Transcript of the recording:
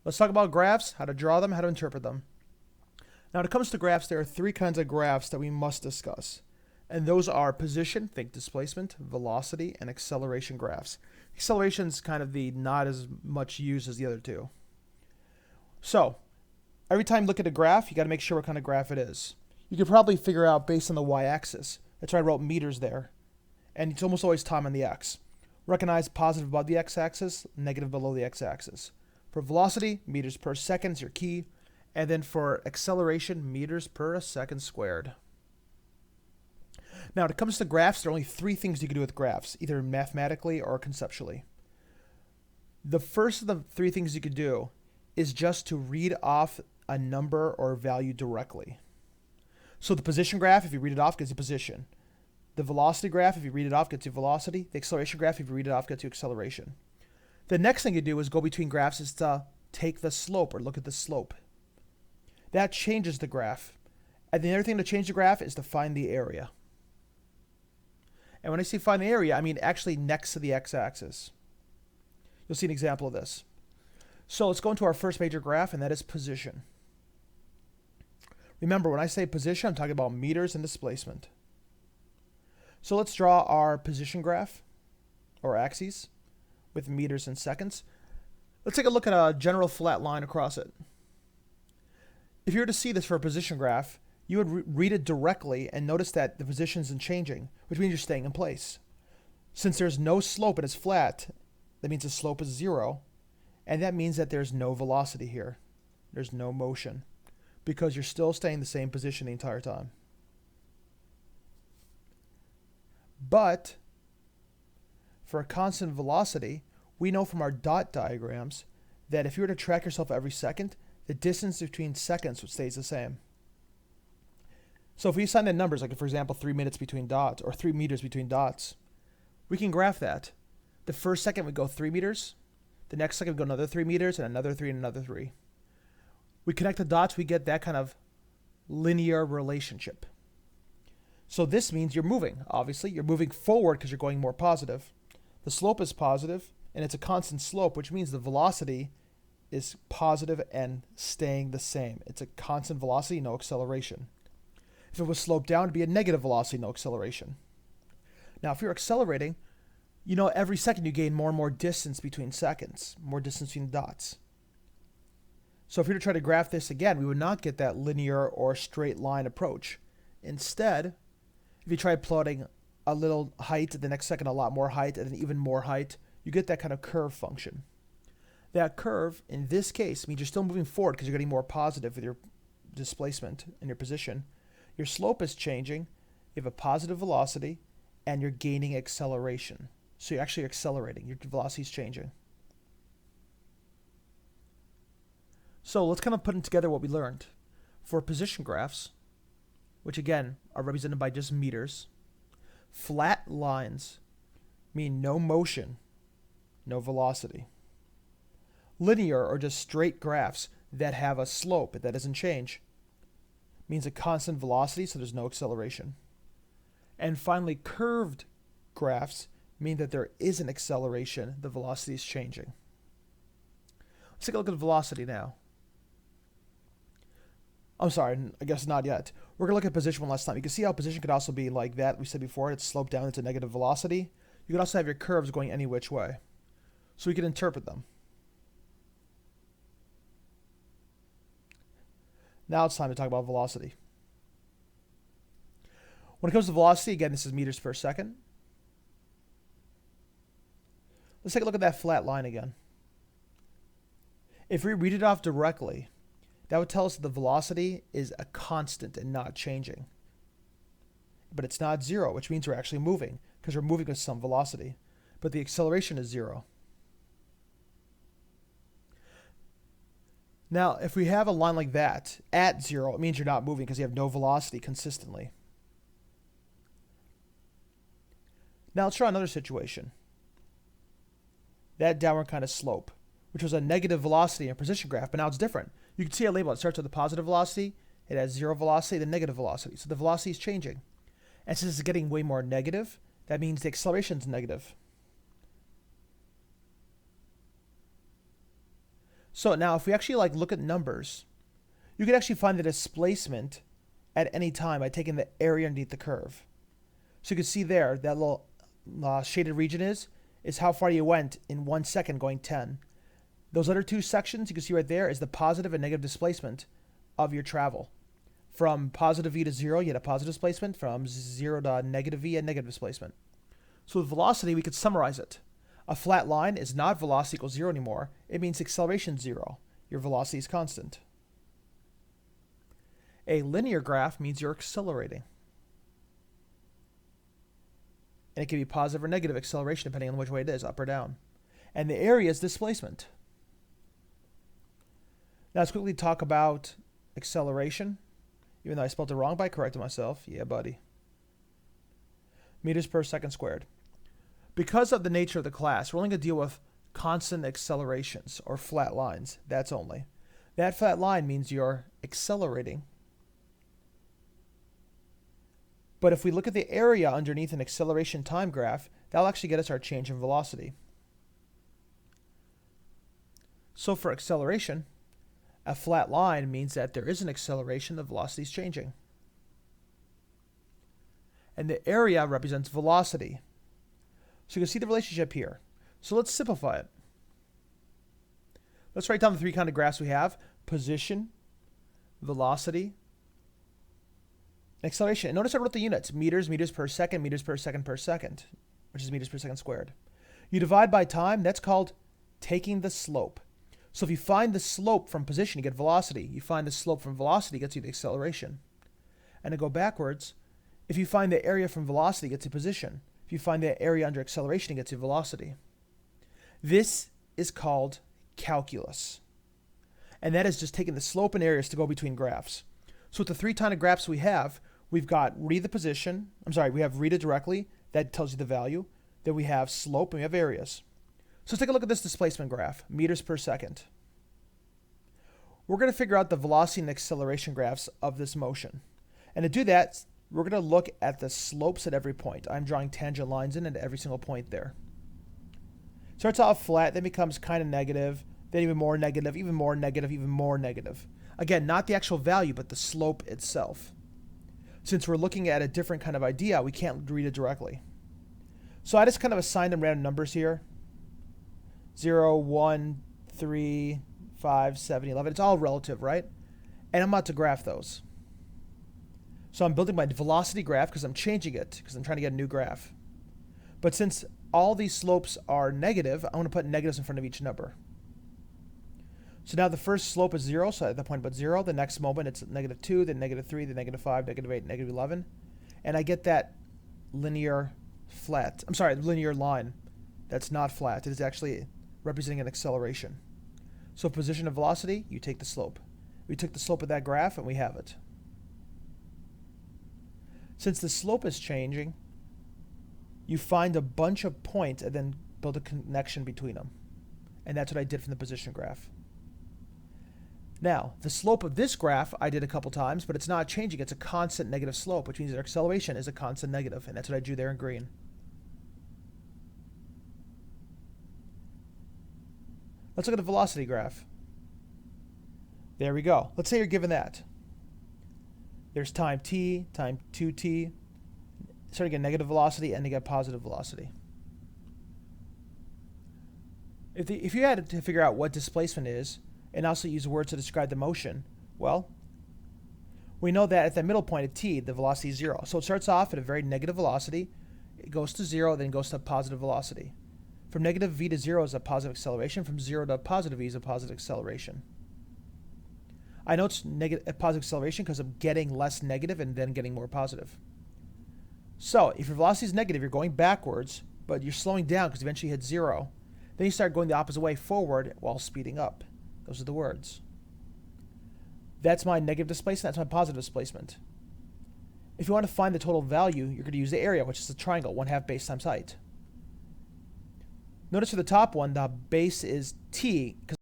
Let's talk about graphs, how to draw them, how to interpret them. Now, when it comes to graphs, there are three kinds of graphs that we must discuss. And those are position, think displacement, velocity, and acceleration graphs. Acceleration is kind of the not as much used as the other two. So, every time you look at a graph, you got to make sure what kind of graph it is. You can probably figure out based on the y-axis. That's why I wrote meters there. And it's almost always time on the x. Recognize positive above the x-axis, negative below the x-axis. For velocity, meters per second is your key. And then for acceleration, meters per second squared. Now, when it comes to graphs, there are only three things you can do with graphs, either mathematically or conceptually. The first of the three things you could do is just to read off a number or value directly. So the position graph, if you read it off, gets you position. The velocity graph, if you read it off, gets you velocity. The acceleration graph, if you read it off, gets you acceleration. The next thing you do is go between graphs is to take the slope or look at the slope. That changes the graph. And the other thing to change the graph is to find the area. And when I say find the area, I mean actually next to the x-axis. You'll see an example of this. So let's go into our first major graph, and that is position. Remember, when I say position, I'm talking about meters and displacement. So let's draw our position graph, or axes, with meters and seconds. Let's take a look at a general flat line across it. If you were to see this for a position graph, you would read it directly and notice that the position isn't changing, which means you're staying in place. Since there's no slope and it's flat, that means the slope is 0, and that means that there's no velocity here. There's no motion, because you're still staying in the same position the entire time. But for a constant velocity, we know from our dot diagrams that if you were to track yourself every second, the distance between seconds stays the same. So if we assign the numbers, like for example 3 minutes between dots or 3 meters between dots, we can graph that. The first second would go 3 meters, the next second would go another 3 meters, and another 3 and another 3. We connect the dots, we get that kind of linear relationship. So this means you're moving. Obviously, you're moving forward because you're going more positive. The slope is positive, and it's a constant slope, which means the velocity is positive and staying the same. It's a constant velocity, no acceleration. If it was sloped down, it'd be a negative velocity, no acceleration. Now, if you're accelerating, you know every second you gain more and more distance between seconds, more distance between dots. So if you were to try to graph this again, we would not get that linear or straight line approach. Instead, if you try plotting a little height, the next second a lot more height, and then even more height, you get that kind of curve function. That curve, in this case, means you're still moving forward because you're getting more positive with your displacement and your position. Your slope is changing, you have a positive velocity, and you're gaining acceleration. So you're actually accelerating, your velocity is changing. So let's kind of put together what we learned. For position graphs, which again are represented by just meters, flat lines mean no motion, no velocity. Linear or just straight graphs that have a slope that doesn't change means a constant velocity, so there's no acceleration. And finally, curved graphs mean that there is an acceleration, the velocity is changing. Let's take a look at velocity now. I'm sorry, I guess not yet. We're going to look at position one last time. You can see how position could also be like that. We said before, it's sloped down, it's a negative velocity. You could also have your curves going any which way. So we can interpret them. Now it's time to talk about velocity. When it comes to velocity, again, this is meters per second. Let's take a look at that flat line again. If we read it off directly, that would tell us that the velocity is a constant and not changing. But it's not 0, which means we're actually moving, because we're moving with some velocity. But the acceleration is 0. Now, if we have a line like that at 0, it means you're not moving because you have no velocity consistently. Now let's try another situation. That downward kind of slope, which was a negative velocity in a position graph, but now it's different. You can see a label. It starts with the positive velocity, it has 0 velocity, then negative velocity. So the velocity is changing. And since it's getting way more negative, that means the acceleration is negative. So now if we actually like look at numbers, you can actually find the displacement at any time by taking the area underneath the curve. So you can see there, that little shaded region is how far you went in 1 second going 10. Those other two sections you can see right there is the positive and negative displacement of your travel. From positive v to 0, you had a positive displacement. From 0 to negative v, a negative displacement. So with velocity, we could summarize it. A flat line is not velocity equals 0 anymore. It means acceleration is 0. Your velocity is constant. A linear graph means you're accelerating. And it can be positive or negative acceleration depending on which way it is, up or down. And the area is displacement. Now let's quickly talk about acceleration. Even though I spelled it wrong, but I corrected myself. Yeah, buddy. Meters per second squared. Because of the nature of the class, we're only going to deal with constant accelerations or flat lines. That's only. That flat line means you're accelerating. But if we look at the area underneath an acceleration time graph, that'll actually get us our change in velocity. So for acceleration, a flat line means that there is an acceleration, the velocity is changing. And the area represents velocity. So you can see the relationship here. So let's simplify it. Let's write down the three kind of graphs we have: position, velocity, and acceleration. And notice I wrote the units: meters, meters per second, which is meters per second squared. You divide by time, that's called taking the slope. So if you find the slope from position, you get velocity. You find the slope from velocity, gets you the acceleration. And to go backwards, if you find the area from velocity, it gets you position. If you find the area under acceleration, it gets you velocity. This is called calculus. And that is just taking the slope and areas to go between graphs. So with the three kind of graphs we have, we've got we have read it directly, that tells you the value. Then we have slope and we have areas. So let's take a look at this displacement graph, meters per second. We're going to figure out the velocity and acceleration graphs of this motion. And to do that, we're going to look at the slopes at every point. I'm drawing tangent lines in at every single point there. Starts off flat, then becomes kind of negative, then even more negative, even more negative, even more negative. Again, not the actual value, but the slope itself. Since we're looking at a different kind of idea, we can't read it directly. So I just kind of assigned them random numbers here. 0, 1, 3, 5, 7, 11. It's all relative, right? And I'm about to graph those. So I'm building my velocity graph because I'm changing it, because I'm trying to get a new graph. But since all these slopes are negative, I want to put negatives in front of each number. So now the first slope is 0, so at that point about 0. The next moment it's -2, then -3, then -5, -8, -11. And I get that linear line that's not flat. It is actually representing an acceleration. So position and velocity, you take the slope. We took the slope of that graph and we have it. Since the slope is changing, you find a bunch of points and then build a connection between them. And that's what I did from the position graph. Now, the slope of this graph I did a couple times, but it's not changing. It's a constant negative slope, which means their acceleration is a constant negative, and that's what I drew there in green. Let's look at the velocity graph. There we go. Let's say you're given that. There's time t, time 2t, starting at negative velocity, ending at positive velocity. If you had to figure out what displacement is, and also use words to describe the motion, well, we know that at the middle point at t, the velocity is 0. So it starts off at a very negative velocity, it goes to 0, then goes to positive velocity. From negative v to 0 is a positive acceleration. From 0 to positive v is a positive acceleration. I know it's positive acceleration because I'm getting less negative and then getting more positive. So if your velocity is negative, you're going backwards, but you're slowing down because eventually you hit 0. Then you start going the opposite way forward while speeding up. Those are the words. That's my negative displacement. That's my positive displacement. If you want to find the total value, you're going to use the area, which is the triangle, 1/2 base times height. Notice for the top one, the base is t, because